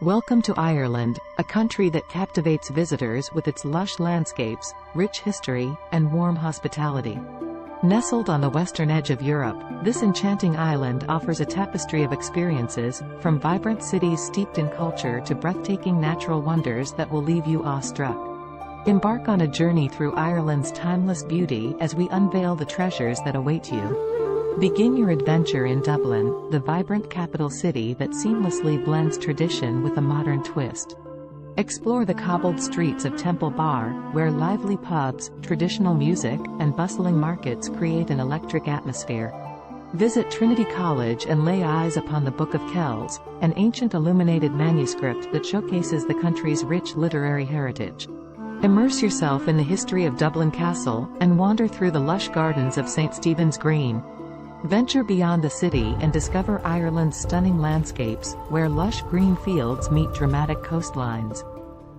Welcome to Ireland, a country that captivates visitors with its lush landscapes, rich history, and warm hospitality. Nestled on the western edge of Europe, this enchanting island offers a tapestry of experiences, from vibrant cities steeped in culture to breathtaking natural wonders that will leave you awestruck. Embark on a journey through Ireland's timeless beauty as we unveil the treasures that await you. Begin your adventure in Dublin, the vibrant capital city that seamlessly blends tradition with a modern twist. Explore the cobbled streets of Temple Bar, where lively pubs, traditional music, and bustling markets create an electric atmosphere. Visit Trinity College and lay eyes upon the Book of Kells, an ancient illuminated manuscript that showcases the country's rich literary heritage. Immerse yourself in the history of Dublin Castle, and wander through the lush gardens of St. Stephen's Green. Venture beyond the city and discover Ireland's stunning landscapes, where lush green fields meet dramatic coastlines.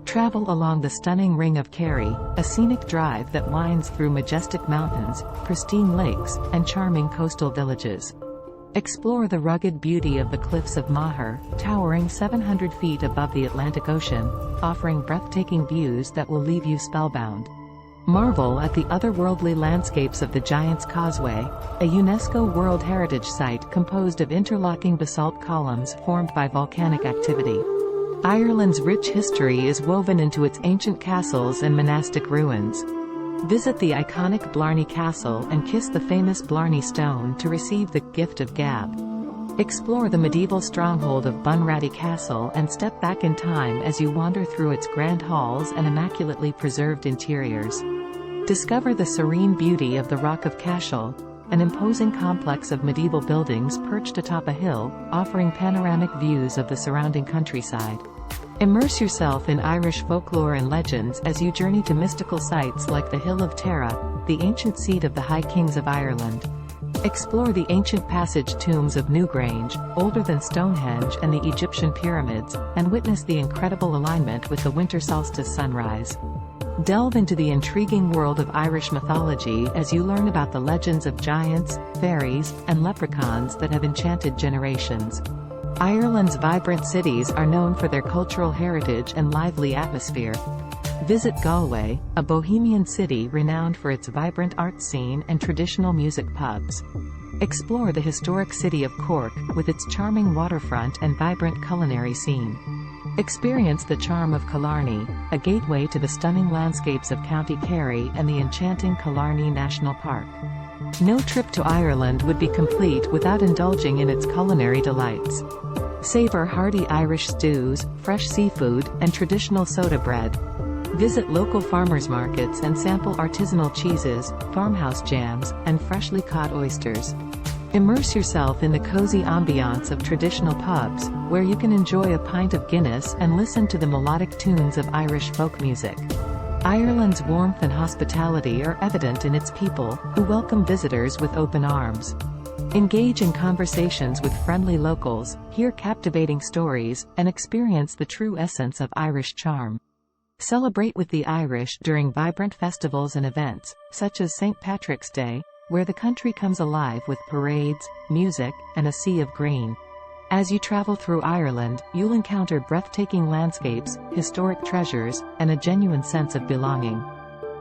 Travel along the stunning Ring of Kerry, a scenic drive that winds through majestic mountains, pristine lakes, and charming coastal villages. Explore the rugged beauty of the Cliffs of Moher, towering 700 feet above the Atlantic Ocean, offering breathtaking views that will leave you spellbound. Marvel at the otherworldly landscapes of the Giant's Causeway, a UNESCO World Heritage Site composed of interlocking basalt columns formed by volcanic activity. Ireland's rich history is woven into its ancient castles and monastic ruins. Visit the iconic Blarney Castle and kiss the famous Blarney Stone to receive the gift of gab. Explore the medieval stronghold of Bunratty Castle and step back in time as you wander through its grand halls and immaculately preserved interiors. Discover the serene beauty of the Rock of Cashel, an imposing complex of medieval buildings perched atop a hill, offering panoramic views of the surrounding countryside. Immerse yourself in Irish folklore and legends as you journey to mystical sites like the Hill of Tara, the ancient seat of the High Kings of Ireland. Explore the ancient passage tombs of Newgrange, older than Stonehenge and the Egyptian pyramids, and witness the incredible alignment with the winter solstice sunrise. Delve into the intriguing world of Irish mythology as you learn about the legends of giants, fairies, and leprechauns that have enchanted generations. Ireland's vibrant cities are known for their cultural heritage and lively atmosphere. Visit Galway, a bohemian city renowned for its vibrant art scene and traditional music pubs. Explore the historic city of Cork, with its charming waterfront and vibrant culinary scene. Experience the charm of Killarney, a gateway to the stunning landscapes of County Kerry and the enchanting Killarney National Park. No trip to Ireland would be complete without indulging in its culinary delights. Savor hearty Irish stews, fresh seafood, and traditional soda bread. Visit local farmers markets and sample artisanal cheeses, farmhouse jams, and freshly caught oysters. Immerse yourself in the cozy ambiance of traditional pubs, where you can enjoy a pint of Guinness and listen to the melodic tunes of Irish folk music. Ireland's warmth and hospitality are evident in its people, who welcome visitors with open arms. Engage in conversations with friendly locals, hear captivating stories, and experience the true essence of Irish charm. Celebrate with the Irish during vibrant festivals and events, such as St. Patrick's Day, where the country comes alive with parades, music, and a sea of green. As you travel through Ireland, you'll encounter breathtaking landscapes, historic treasures, and a genuine sense of belonging.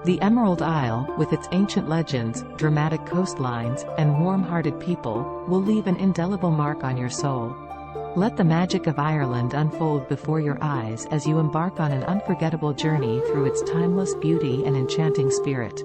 The Emerald Isle, with its ancient legends, dramatic coastlines, and warm-hearted people, will leave an indelible mark on your soul. Let the magic of Ireland unfold before your eyes as you embark on an unforgettable journey through its timeless beauty and enchanting spirit.